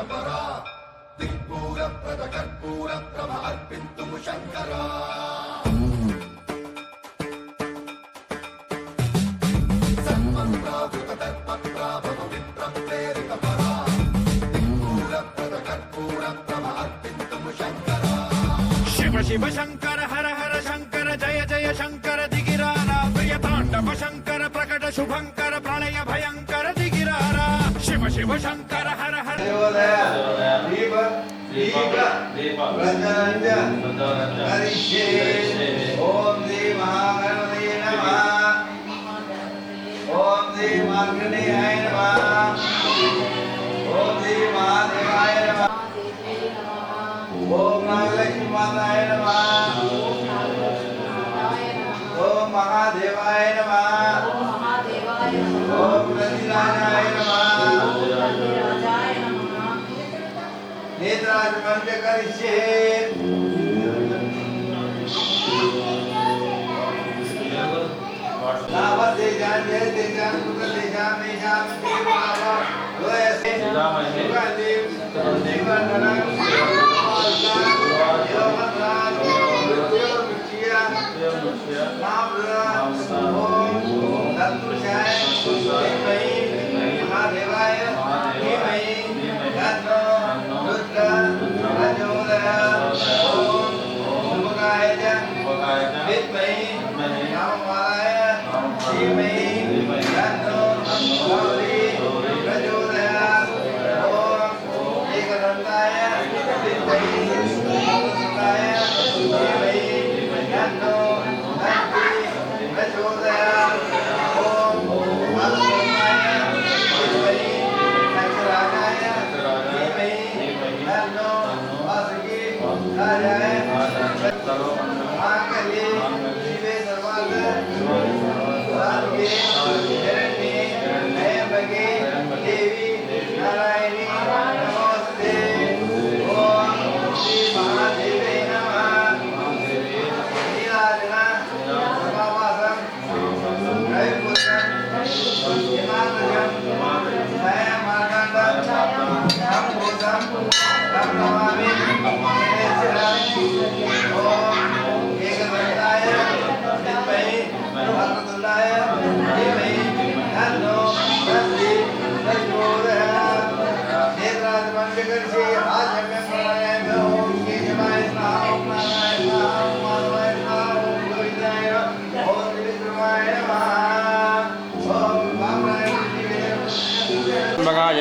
परा दिक्पूर प्रद कर्पूर प्रभ अर्पिन्तुं शंकरा सर्वं प्रावृत दर्प प्राभव विप्रप्रेरित परा दिक्पूर प्रद कर्पूर प्रभ अर्पिन्तुं शंकरा शिव शिव शंकर हर हर शंकर जय जय शंकर दिगिरारा प्रिय तांडव शंकर प्रकट शुभंकर प्रलय भयंकर दिगिरारा शिव शिव शंकर हर हर ओम श्री महागणपति नमः ओम श्री मार्कंडेयाय नमः ओम श्री महादेवाय नमः ओम नागलक्ष्मी माताय नमः ओम महादेवाय नमः ओम गणराजाय नमः नेत्राज मंच करिष्ये नावते जान जय जान कुल जान में जान देवा लोयसे सुगंधि सुगंधना महादेवाय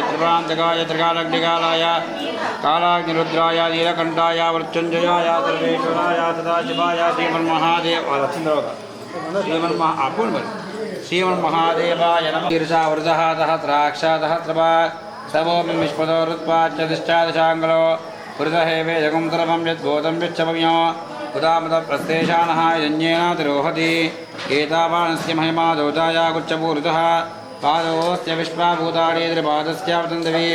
त्रिकांतकाय त्रिकालग्निकालाय कालाग्निरुद्राय नीलकंठाय मृत्युंजयाय सर्वेश्वराय सदाशिवाय श्रीमन्महादेवाय नमः शीर्षावृतः सहस्राक्षसहस्रपा सवोऽपि विश्वतोरुत्पाच्यतिष्ठादशाङ्गलो वृतहेवे जगुंतरमं यद्भूतं यच्छमयो उदामतप्रस्थेशानः यज्ञेन तिरोहति एतावानस्य महिमा दोताय गुच्छपूरितः पादोऽस्य विश्वाभूतानि त्रिपादस्यावतन्दवी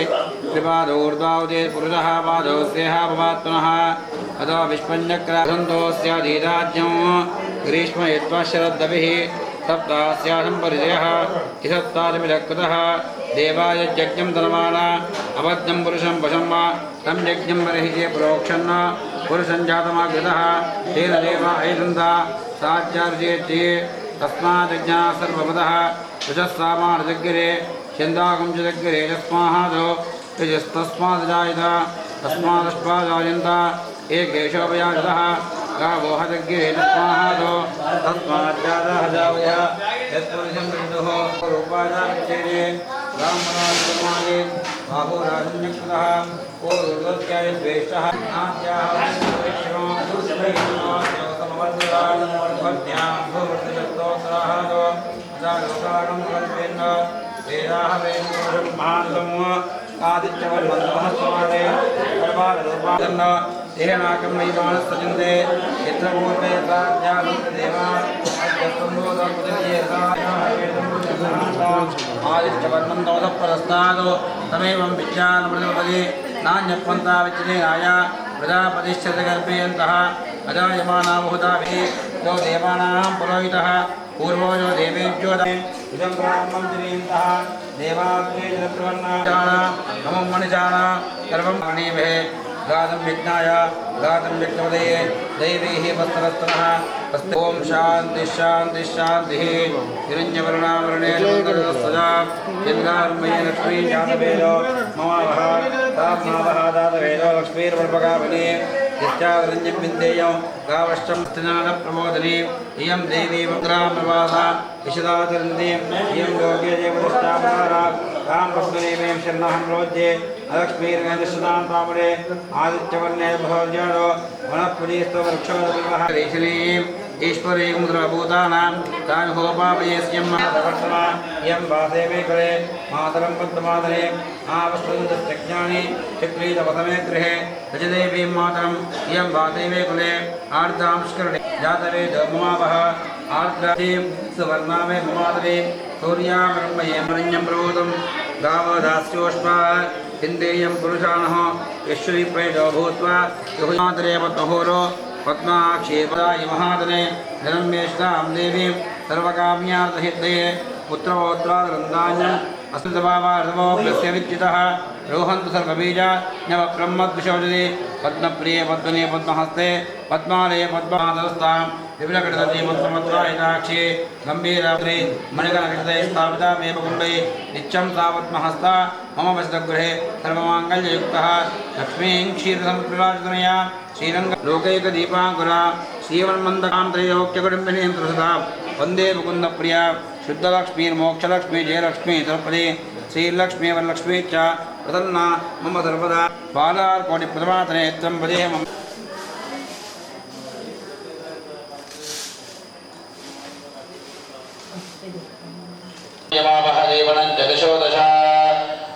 त्रिपादोर्ध्वावते पुरुषः पादोऽस्येह भवात्मनः अतो विश्वन्यक्रासन्तोऽस्य धीराज्ञो ग्रीष्मयित्वा शरद्दभिः सप्तास्यासम्परिचयः सप्तादमिलकृतः देवाय यज्ञं धनमाना अबद्धं पुरुषं वशं वा तं यज्ञं बर्हिषे प्रोक्षन्न पुरुषं जातमागतः तेन देवा ऐदन्ता साचार्येत्ये तस्माद्यज्ञा सर्वपदः यजस्सामानजग्गिरे छन्दाकं च जग्गिरे यस्मादो यजस्तस्मादजायत तस्मादश्वाजायन्त एकेशोपयाजतः गावोह जग्गिरे तस्मादो तस्माज्जातः जावयः यत्पुरुषं विदुः रूपाजामिच्छेदे ब्राह्मणादिमादे बाहुराजन्यकृतः पूर्वोदत्याय द्वेषः नाद्याः वैष्णो समवर्धयां भूवर्तजस्तोत्राहादो लोकानं कल्पेन वेदाः वेदब्रह्माण्डम् आदित्यवर्मन्दमहस्वादे सर्वारूपादन्न तेनाकं वैमानस्तजन्ते यत्र पूर्वे प्राज्ञानं देवा आदित्यवर्णं दोषप्रदस्तादो तमेवं विज्ञानमृतपदे नान्यपन्था विचिनेनाय प्रजापतिश्चर्यकल्पयन्तः अजायमाना बहुधा यो देवानां पुरोहितः पूर्वजो देवेभ्यो इदं ब्राह्मं जनीन्तः देवाग्ने जलप्रवन्नाचान नमो मणिचान सर्वं मणिभे गातं विघ्नाय गातं विघ्नपदये दैवीः वस्त्रवस्त्रः ॐ शान्ति शान्ति शान्तिः हिरण्यवर्णावर्णेन मङ्गलसदा यद्गार्मये लक्ष्मी जातवेदो ममावः तामावः दातवेदो लक्ष्मीर्वर्पकावने यस्यादरञ्जं विन्देयं गावश्चं स्थिनानप्रमोदने इयं देवी वक्रामवासा यशदाचरन्ति इयं लोके देवदृष्टावतारा तां पद्मनेमीं शरणहं रोज्ये अलक्ष्मीर्गजशतां पामुरे आदित्यवर्णे भवज्यादो वनस्पतिस्तु वृक्षोदविवः ऋषिणीम् ईश्वरीं मुद्राभूतानां तान् होपापयेस्यं महादवर्षमा इयं वासे मे करे मातरं पद्ममातरे आवश्यकज्ञानि चक्रीतपथमे गृहे रजदेवीं मातरम् इयं वासे मे कुले आर्द्रांस्करणे जातवेदो ममावः आर्द्रातीं सुवर्णा मे ममातरे सूर्यां ब्रह्मये मरण्यं प्रबोधं गावदास्योष्मा हिन्देयं पुरुषाणः यश्वरी प्रेजो भूत्वा युहमातरे पद्महोरो पद्माक्षेपदाय महादने धनमेष्टां देवीं सर्वकाम्यार्थहितये पुत्रपौत्रादरन्दान्यम् अस्मितभावार्धवो प्रस्यविच्युतः रोहन्तु सर्वबीज नवब्रह्मद्विषोजति पद्मप्रिये पद्मने पद्महस्ते पद्मालये पद्मादस्तां विपुलकटदति पद्ममत्रायिताक्षी गम्भीरात्रे मणिकनकटदे स्थापिता मे कुम्भे नित्यं सा पद्महस्ता मम वसतगृहे सर्वमाङ्गल्ययुक्तः लक्ष्मीं क्षीरसमुद्रराजतनया श्रीरङ्ग लोकैकदीपाङ्कुरा श्रीवन्मन्दकां त्रैलोक्यकुटुम्बिनीं त्रिसदां वन्दे मुकुन्दप्रिया शुद्धलक्ष्मीर्मोक्षलक्ष्मी जयलक्ष्मी द्रौपदी श्रीलक्ष्मी वरलक्ष्मी च प्रसन्ना मम सर्वदा बालार्कोटिप्रथमातने त्वं वदे मम यमावह देवनं जगशोदशा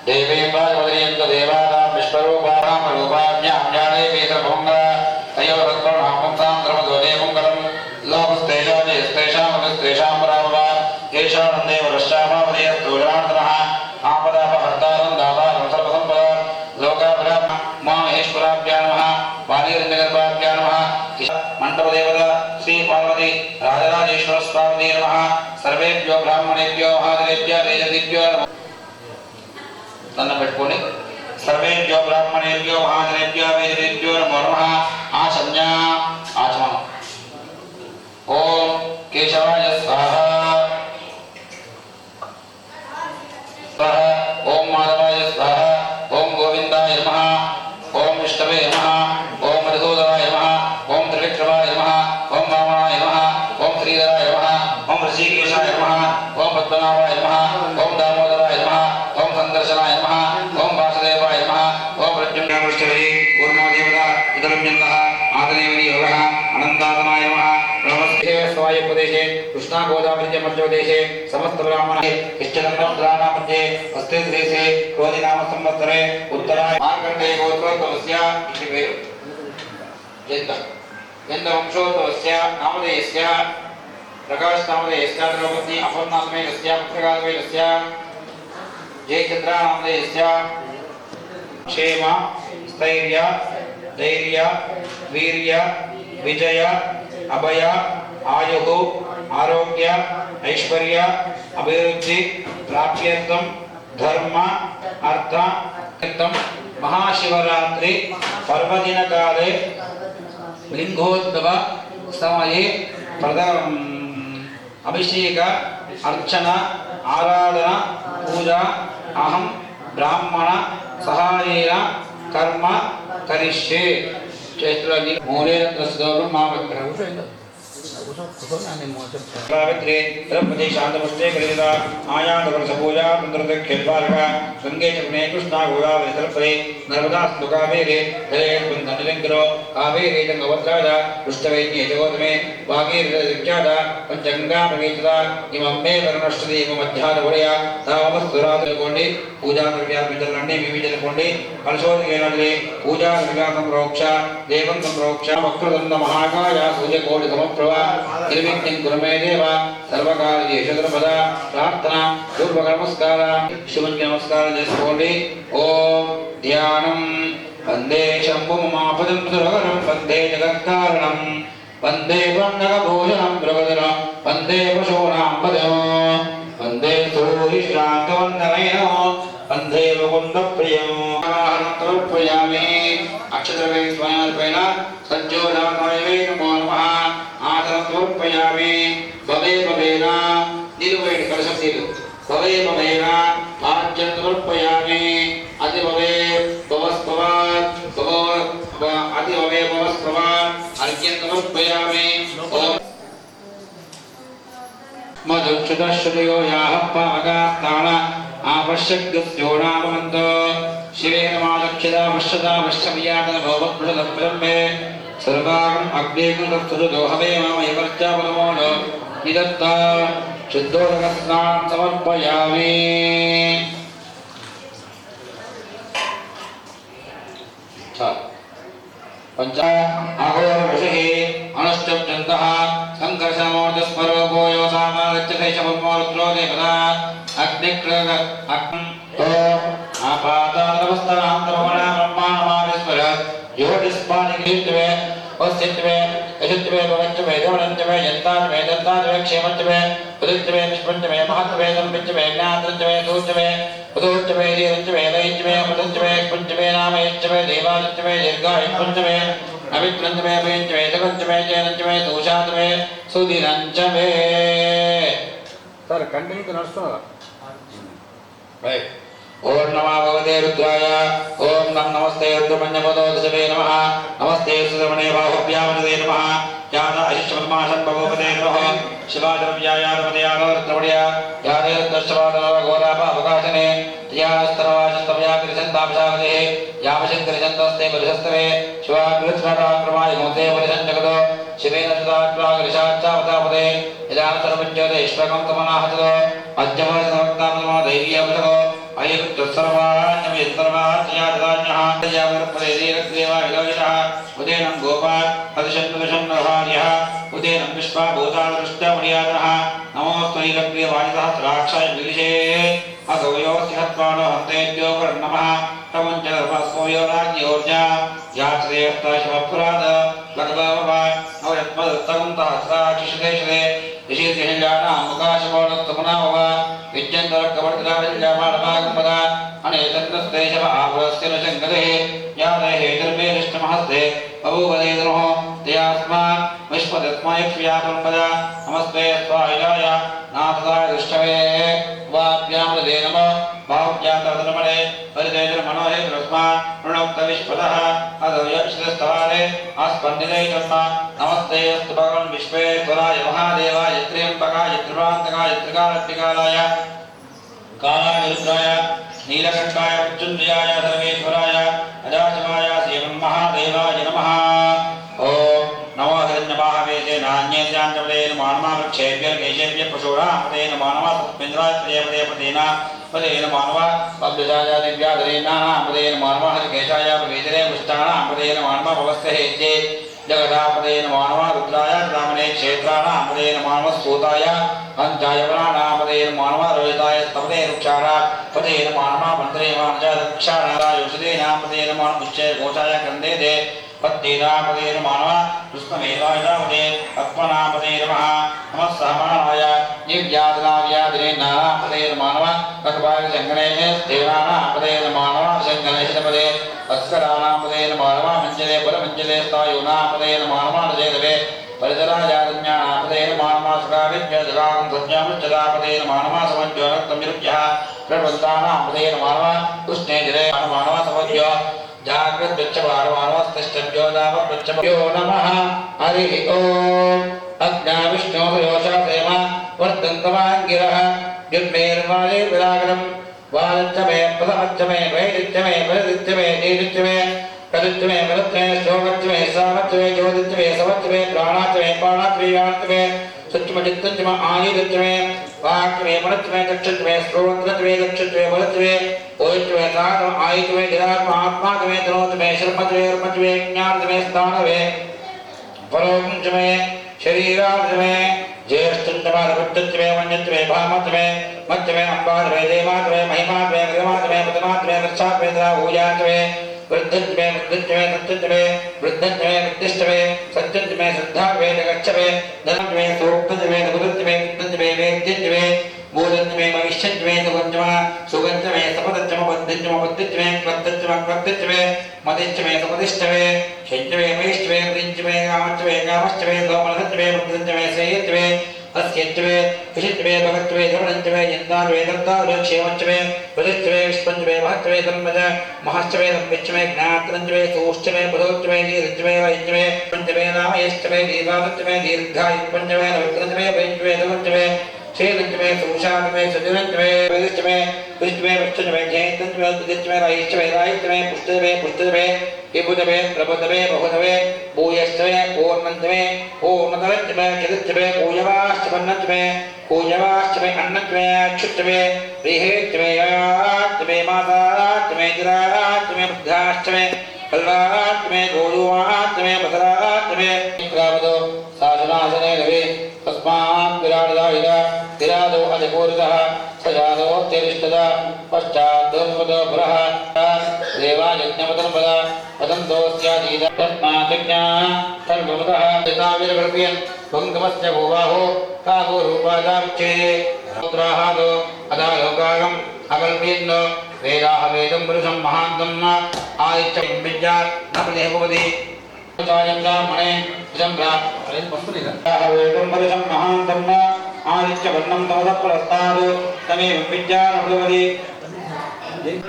देवीं पार्वतीं देवानां विश्वरूपाणामरूपाभ्यां ज्ञाने वेदभोङ्गा तयोरत्वनां पुंसां द्रवदोदे मङ्गलं लोकस्तेजो जयस्तेषामगस्तेषां पराभवा येषानन्दे वरश्चामावदयस्तु जनार्दनः आपदापहर्तारं दातारं सर्वसम्पदा लोकाभिराम माहेश्वराभ्यां नमः वाणीरञ्जगर्भाभ्यां नमः मण्डपदेवता श्रीपार्वती राजराजेश्वरस्वामिने नमः सर्वेभ्यो ब्राह्मणेभ्यो महादेवेभ्यो वेददेभ्यो नमः पेट्टुकोंडि सर्वेभ्यो ब्राह्मणेभ्यो महादेवेभ्यो वेददेभ्यो नमो नमः आसंज्ञा आचमनम् ओम केशवाय स्वाहा स्वाहा ओम माधवाय स्वाहा ओम गोविंदाय नमः ओम विष्णवे नमः ओम मधुसूदनाय नमः ओम त्रिविक्रमाय नमः ओम वामनाय नमः ओम श्रीधराय नमः ओम ऋषिकेशाय नमः ओम पद्मनाभाय नमः ओम दामोदराय नमः ओम संदर्शनाय नमः ओम वासुदेवाय नमः ओम प्रद्युम्नावृष्टवे कूर्मदेवता इदरम्यन्दः आददेवनी योगः अनन्तातनाय नमः नमस्ते स्वाय प्रदेशे कृष्णा गोदावरी मध्यप्रदेशे समस्त ब्राह्मणे इष्टदम्भद्राणा मध्ये अस्ते देशे क्रोधि नाम संवत्सरे उत्तराय मार्कण्डेय गोत्रोद्भवस्य इति पेरु यन्द वंशोद्भवस्य नामधेयस्य प्रकाश नामधेयस्य द्रौपदी अपर्णात्मकस्य पुत्रकात्मकस्य जयचन्द्रा नामधेयस्य क्षेम स्थैर्य धैर्य वीर्य विजय अभय आयुः आरोग्य ऐश्वर्य अभिवृद्धि प्राप्त्यर्थं धर्म अर्थ महाशिवरात्रि पर्वदिन काले लिंगोद्भव समये अभिषेक अर्चना आराधना पूजा अहं ब्राह्मण सहायेन कर्म करिष्ये चैत्रादि मूले तस्दोरं मावग्रह सावित्री द्रौपदी शांतमुष्टे कलिता आयातवर्ष पूजा पुत्रते खेलबालका गंगे चमने कृष्णा गोदावरी सरस्वती नर्मदा सुकावेरे जले कुंदनिलिंगरो कावेरे गंगवत्रादा पृष्ठवैन्ये जगोतमे भागीरथ दिक्ख्याता पंचगंगा प्रवेशिता इमं मे वर्णश्रुति इमं मध्यादवरया तावमस्तुरादकोंडि पूजा द्रव्यार्पितलन्ने विविजलकोंडि कलशोदकेनले पूजा द्रव्याकं प्रोक्ष देवं प्रोक्ष वक्रतुंड महाकाय सूर्यकोटि समप्रभा निर्विघ्नं कुरु मे देव सर्वकार्येषु सर्वदा प्रार्थना पूर्वक नमस्कार शिवन्य नमस्कार చేసుకోండి ओम ध्यानं वंदे शंभुमापदं सुरवरं वंदे जगत्कारणं वन्दे पन्नगभूषणं प्रवदनं वन्दे पशूनां पदं वन्दे सूरिश्रान्तवन्दनयनो वन्दे मुकुन्दप्रियं समर्पयामि अक्षतवे स्वयंरूपेण सज्जोदानमये नमो नमः आसनं समर्पयामि भवे भवेन निरुवेण कलशक्तिः भवे भवेन आज्ञं समर्पयामि अति भवे भवस्भवान् भव अति भवे भवस्भवान् अर्घ्यं समर्पयामि मधुक्षुतश्रुतयो याः पावकास्तान आपश्यग्योनामन्तो शिवेन मादक्षिता पश्यता पश्यमियातन भवत्प्रदब्रह्मे सर्वागम् अग्नेकं तत्सुतो हवे मामयवर्चा परमोनो निदत्ता शुद्धोदकस्नानं समर्पयामि पंचा अघोरऋषिः अनुष्टुप्तन्तः सङ्कर्षमोदस्वरूपो यो सामागच्छतैशवमोरुद्रो देवता अग्निकृग आपातानवस्तरां द्रवणा ब्रह्माणमाविस्वर योडिस्पानिकृत्वे अस्तित्वे यशत्वे भवत्वे देवनन्तवे यन्तात्वे दत्तात्वे क्षेमत्वे उदित्वे निष्पन्नवे महत्वे सम्पित्वे ज्ञातत्वे सूच्यवे उदोच्यवे धीरच्यवे लयिच्यवे अमृतच्यवे पुञ्चवे नामयच्यवे देवादिच्यवे दीर्घायुष्पुञ्चवे अविक्रन्चवे अभिञ्चवे जगञ्चवे जयनञ्चवे दोषात्वे सुधीरञ्चवे सर कंटिन्यू तो नడుస్తున్నా राइट ओम नमः भगवते रुद्राय ओम नमस्ते रुद्रमन्यपदोदशवे नमः नमस्ते सुरमणे बाहुभ्यामनदे नमः ज्ञान अशिष्टपद्मासन भगवते नमः शिवाद्रव्याय नमदयानोर्त्रमणया यादेर्दर्शवादघोरापावकाशने त्यास्तरवाशस्तव्याकृशन्तापशावते यावशङ्करिशन्तस्ते परिशस्तवे शिवाकृत्स्नाटाक्रमाय मोते परिशञ्जगतो शिवेन सुतात्वाकृशाच्चावतापदे यदा सर्वज्योते इष्टकं तमनाहतो अद्यवसमक्तामनो दैर्यवसको अयकुत्तसर्वाण्यमिस्तर्वाण्ययातदान्यः यावरपदेदीरग्देवा विलोकितः उदेनं गोपात् अधिशन्नुदशं नरभार्यः उदेनं विश्वा भूतादृष्टमर्यादनः नमोऽस्तु नीलग्रीवाणिसहस्राक्षाय विलिशे अगवयोऽस्तिहत्वानो हन्तेद्योगर्नमः तमुञ्च धर्मस्मयो राज्ञोर्जा यात्रेयस्ताशिवपुराद लग्नमव अवयत्मदत्तकं सहस्राक्षिषदेशदे ऋषिर्यहिल्यानां मुखाशमोदत्तमुनामव विद्यन्तरकवर्तिलाविल्यामाणमागम्पदा अनेतन्दस्तेशव आपुरस्य न शङ्करे यादहेतर्मेरिष्टमहस्ते बभूवदेतनुः तयास्मान् विश्वदत्मयक्ष्यापन्पदा नमस्ते स्वायुजाय नाथदाय दृष्टवे वाभ्यामृते नमो बाहुभ्यां तवदनमणे परितेजनमनोहे तस्मान् प्रणोक्तविश्वतः अदव्यक्षितस्तवारे अस्पन्दिते जन्म नमस्ते अस्तु भगवन् विश्वेश्वराय महादेवाय त्र्यम्बकाय त्रिपुरान्तकाय त्रिकालत्रिकालाय कालानिरुद्राय नीलकण्ठाय मृत्युञ्जयाय सर्वेश्वराय अजाशिवाय श्रीमन्महादेवाय नमः ॐ नमो हिरण्यबाहवे नान्येत्याञ्जलेन मानवावृक्षेभ्यर्केशेभ्यः पशूनां मानवास्मिन्द्राय प्रियपदेन पदेन मानवा पब्लिजाय दिव्याधरेनाः पदेन मानवा हरिकेशाय पवेदरे पुष्टाणां पदेन मानवा भवस्तेहेत्ये जगदापदेन मानवा रुद्राय ब्राह्मणे क्षेत्राणां पदेन मानवा स्तोताय पंचाय वराणां पदेन मानवा रोहिताय स्तवते वृक्षाणां पदेन मानवा मन्त्रे मानजा दक्षाणाय औषधेनां पदेन मानवा उच्चे घोषाय क्रन्देते पद्येनापदेन मानवा कृष्णमेवायदावते पद्मनापदे नमः नमः सहमानाय निर्यातनाव्यादिने नानापदेन मानवा कटवाय शङ्करेः देवानापदेन मानवा शङ्करेशपदे अस्करानापदेन मानवा मञ्जले परमञ्जले स्थायोनापदेन मानवा नजेदवे परिजराजातज्ञानापदेन मानवा सुखाविद्य जगां सज्ञामुच्चदापदेन मानवा समज्योरक्तमिरुच्यः प्रबन्धानापदेन मानवा कृष्णे जले मानवा समज्यो जागृत वृक्षवारवानवस्तिष्ठभ्यो दाववृक्षभ्यो नमः हरिः ॐ अज्ञाविष्णोर्योषासेम वर्धन्तवाङ्गिरः युग्मेर्वाले विरागरं वालच्चमे प्रथमच्चमे वैदिच्चमे परिदिच्चमे दीदिच्चमे कदिच्चमे परत्मे शोकच्चमे सावच्चमे ज्योतिच्चमे सवच्चमे प्राणाच्चमे पाणाच्चमे याच्चमे सूक्ष्मचित्तच्चमे आदिच्चमे वाक्चमे मनच्चमे चक्षुच्चमे श्रोत्रच्चमे दक्षुच्चमे बलच्चमे ओयच्चमे साधम आयच्चमे निरात्मा आत्माच्चमे तनोच्चमे शर्मच्चमे कर्मच्चमे ज्ञानच्चमे स्थानवे परोक्षमे शरीराच्चमे ज्येष्ठच्चमे रविच्चमे वन्यच्चमे भामच्चमे मच्चमे अम्बाच्चमे देवाच्चमे महिमाच्चमे गृहमाच्चमे पदमाच्चमे वृक्षाच्चमे द्रावूयाच्चमे वृद्धञ्चमे वृद्धञ्चमे सत्यञ्चमे वृद्धञ्चमे वृद्धिष्ठमे सत्यञ्चमे श्रद्धावे जगच्छमे धनञ्चमे सूक्तञ्चमे सुबुद्धञ्चमे विद्धञ्चमे वेद्यञ्चमे मूलञ्चमे भविष्यञ्चमे सुगञ्चमे सुगञ्चमे सपदञ्चमे बद्धञ्चमे बद्धञ्चमे क्वद्धञ्चमे क्वद्धञ्चमे मदिञ्चमे सपदिष्ठमे शञ्चमे मयिष्ठमे मदिञ्चमे कामञ्चमे कामश्चमे सोमनसञ्चमे वृद्धञ्चमे श्रेयञ्चमे अस्यञ्चमे विशिष्टमे भगत्वे धर्मञ्चमे यन्तार्वे दत्तार्वे क्षेमञ्चमे वृद्धिष्ठमे विष्पञ्चमे महत्त्वे धर्मज महश्चमे धम्मिच्छमे ज्ञात्रञ्चमे सूश्चमे पदोच्चमे दीर्घ्चमे वैञ्चमे पञ्चमे नामयश्चमे दीर्घादच्चमे दीर्घायुपञ्चमे नवत्रञ्चमे वैञ्चमे धर्मञ्चमे शेदञ्चमे सुषादमे सजनञ्चमे वैदिष्टमे विष्टमे विष्टञ्चमे जयन्तञ्चमे उद्दिष्टमे रायिष्टमे रायिष्टमे पुष्टमे पुष्टमे विभुतमे प्रबुतमे बहुतमे भूयश्चमे पूर्णञ्चमे पूर्णतरञ्चमे चतुर्थमे पूयवाश्चमन्नञ्चमे पूयवाश्चमे अन्नञ्चमे अक्षुच्चमे बृहेच्चमे याच्चमे माताच्चमे जिराच्चमे बुद्धाश्चमे कल्वाच्चमे गोयुवाच्चमे मसराच्चमे क्रावदो साधनासने रवे तस्मात् विराटदायिरा विरादो अधिपूरितः सजातो तिरिष्ठदा पश्चाद्वद्वदो पुरः देवायज्ञपतन्पदा पतन्तोऽस्याधीता तस्मात् यज्ञाः सर्वमुतः यथाविरकल्प्यन् पुङ्गमस्य भूबाहो काको रूपादाविच्छेदे पुत्राहादो अदालोकागम् अकल्प्यन्नो वेदाः वेदं पुरुषं महान्तम् आदित्यं विद्या न प्रतिभवति ब्राह्मणे वेदं पुरुषं महान्तम् आदित्यवर्णं तमसः पुरस्तादो तमेव विद्यानभवति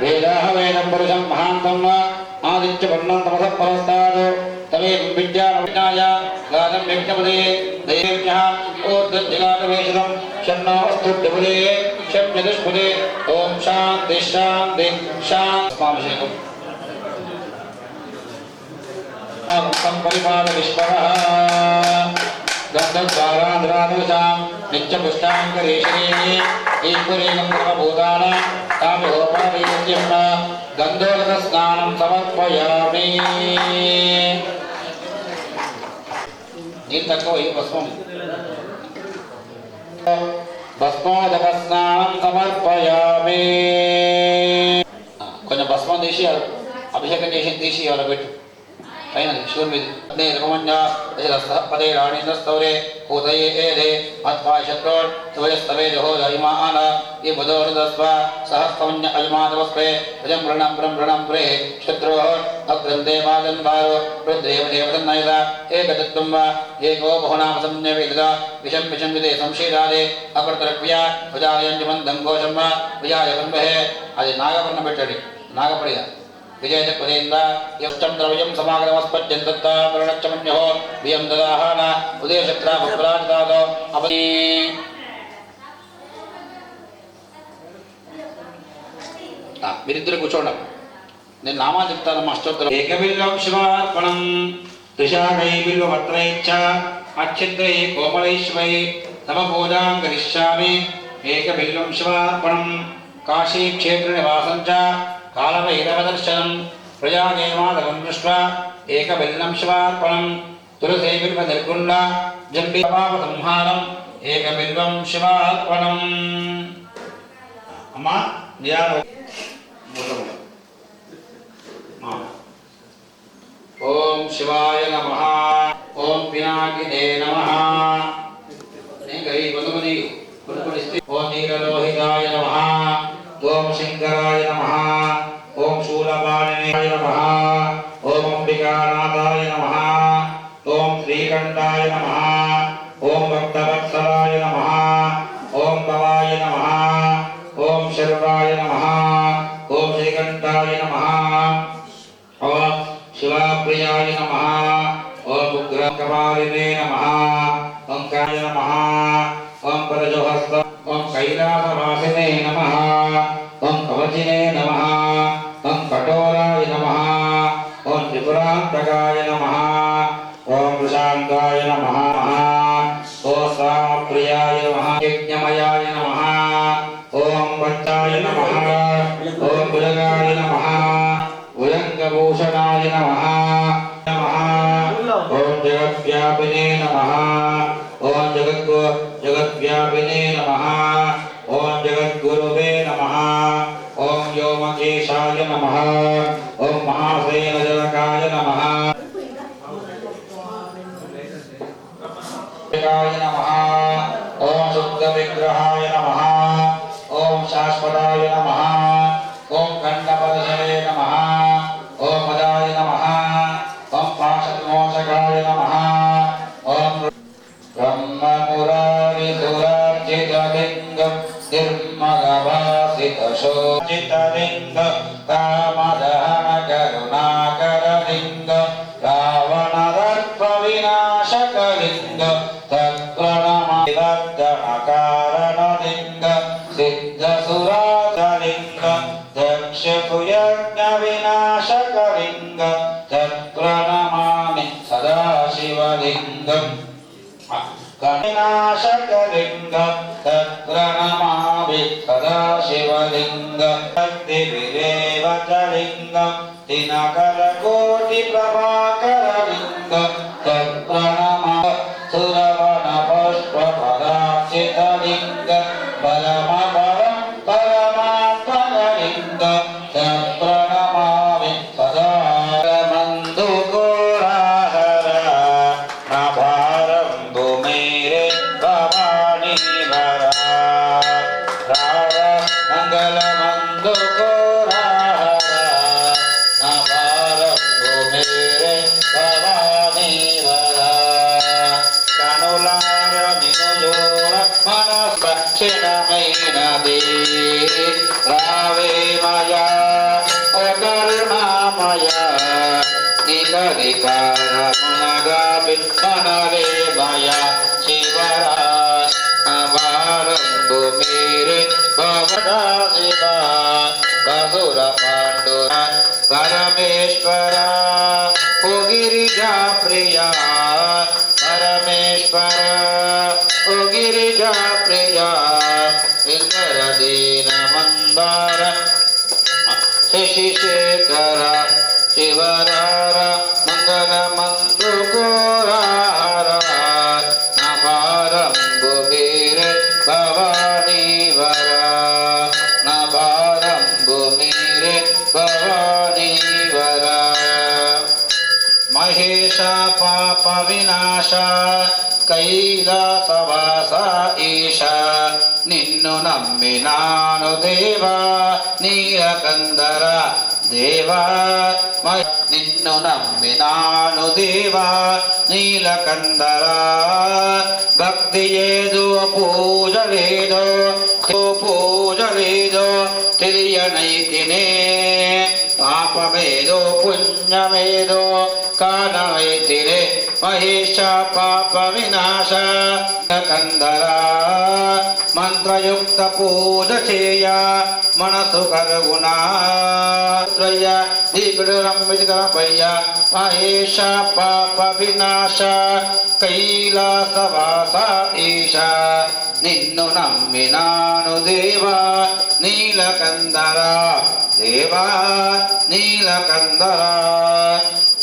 वेदाः वेदं पुरुषं महान्तम् आदित्यवर्णं तमसः पुरस्तादो तमेव विद्यानविज्ञाय गातं यज्ञपदे देव्यः ऊर्ध्वज्जिगाटवेषदं शन्नो स्तुत्यपदे शम्यदुष्पदे ॐ शान्ति शान्ति शान्ति परिपालविश्वरः गन्धद्वारान्ध्रादवशां नित्यपुष्टाङ्करेशने ईश्वरीनं सर्वभूतानां काम्योपावेद्यं गन्धोदकस्नानं समर्पयामि भस्मोदकस्नानं समर्पयामि కొంచెం భస్మం తీసి అభిషేకం చేసి తీసి అలా పెట్టు అయిన శూర్మిది రమణ్య పదే రాణీంద్రస్తౌరే హూతయే ఏదే మత్పాశత్రోర్ శివయస్తవే జహోదరిమాన ఈ బుధోర్దస్వ సహస్రమణ్య అభిమానవస్వే భజం వృణం బ్రహ్మణం ప్రే శత్రోర్ అగ్రంథే మాదన్వారో రుద్రేవ దేవతన్నయద ఏకదత్వం వా ఏకో బహునామ సంజ్ఞవేద విషం విషం విదే సంశీరాదే అకృతరక్వ్యా భుజాయంజమందం ఘోషం వా భుజాయ బ్రహ్మహే అది నాగవర్ణ పెట్టండి నాగపడియ विजयचक्रेन्द्र यष्टं द्रव्यं समागमस्पद्यन्तत्ता वर्णच्चमन्यो वियं ददाहान उदयचक्राभक्राजदादो अपनी మీరిద్దరు కూర్చోండి నేను నామాలు చెప్తాను అష్టోత్తరం ఏకబిల్వం శివార్పణం త్రిశాఖై బిల్వపత్రైశ్చ అచ్ఛిద్రై కోమలైశ్వై సమపూజాం కరిష్యామి ఏకబిల్వం శివార్పణం కాశీక్షేత్ర నివాసం చ कालभैरवदर्शनं प्रजादेवादवं दृष्ट्वा एकबिल्लं शिवार्पणं तुलसी बिल्वनिर्गुण्ड जम्बीपापसंहारम् एकबिल्वं शिवार्पणम् अम्मा निरालो ओम शिवाय नमः ओम पिनाकिने नमः ओम नीललोहिताय नमः ओम शंकराय नमः ओम शूलपाणिने नमः ओम अंबिकानाथाय नमः ओम श्रीकंठाय नमः ओम भक्तवत्सलाय नमः ओम भवाय नमः ओम शर्वाय नमः ओम श्रीकंठाय नमः ओम शिवाप्रियाय नमः ओम उग्रकपालिने नमः ओम काय नमः ओम परजोहस्त ओम कैलासवासिने नमः ओम कवचिने नमः ओम कठोराय नमः ओम त्रिपुरान्तकाय नमः ओम वृषाङ्गाय नमः ओम सामप्रियाय नमः यज्ञमयाय नमः ओम वत्ताय नमः ओम भुजगाय नमः भुजङ्गभूषणाय नमः ओम जगद्व्यापिने नमः ओम जगद्व्यापिने नमः ओम जगद्गुरुवे नमः ओम व्योमकेशाय नमः ओम महासेन जनकाय नमः नमः ओम शुद्ध विग्रहाय नमः ओम शाश्वताय नमः ओम खंडपदशरे नमः ओम मदाय नमः ओम पाशविमोचकाय नमः ओम ब्रह्ममुरारिसुरार्चितलिङ्गं निर्मलभासितशोचितलिङ्ग कामदहनकरुणाकरलिङ्ग रावणदर्पविनाशकलिङ्ग तत्प्रणमादिवर्धनकारणलिङ्ग सिद्धसुरातलिङ्ग दक्षपुयज्ञविनाशकलिङ्ग तत्प्रणमामि सदाशिवलिङ्गम् विनाशकलिङ्ग तत्प्रणमामि सदाशिवलिङ्ग शक्तिविरेवचलिङ्ग दिनकरकोटिप्रभाकरलिङ्ग तत्प्रणमामि सुरवनपुष्पपदार्चितलिङ्ग परमपरं परमात्मलिङ्ग तत्प्रणमामि सदा मन्दुकोराहर नभारम्भु मेरे भवानी भरा राव मङ्गलमन्दुकोराहर नभारम्भु मेरे भवानी भरा कनुलार निनुजोर मनस्पक्षिणमैनदी रावे मया अकरुणामया निकरिकारमुनगाभिन्मनरे मया शिवरा अवारम्भु मेरे भवदा शिवा बसुर पाण्डुरा परमेश्वरा ओ गिरिजा प्रिया परमेश्वर ओ गिरिजा प्रिया इंद्रदीन मंदार शशिशेखर शिवरार मंगल मंदुकोरार नभारम्भु मेरे भवानी वरा नभारम्भु मेरे भवानी वरा महेश पाप विनाश कैलासवास ईश निन्नु नम्मि नानु देव नीलकंदर देव निन्नु नम्मि नानु देव नीलकंदर भक्ति येदो पूजलेदो पूजलेदो तिरियनैतिने पापमेदो पुण्यमेदो कानवैतिरे महेश पाप विनाश कंदरा मंत्रयुक्त पूज चेय मनसु करुणा त्रय दीपिडरंबितकरपय्य महेश पाप विनाश कैलासवास ईश निन्नु नम्मि नानु देव नीलकंदर देव नीलकंदर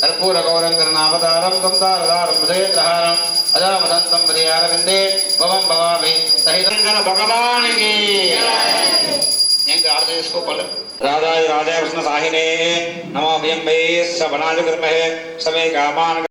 कर्पूरगौरंगरनामधारं गंधारधारं भुजगेन्द्रहारं अजामदन्तं हृदयारविन्दे भवं भवामि सहितं भगवान की எங்க ஆர்டர் इसको पल राधाय राधाय कृष्ण साहिने नमो अभ्यंबे सबनाज कर्महे समे कामान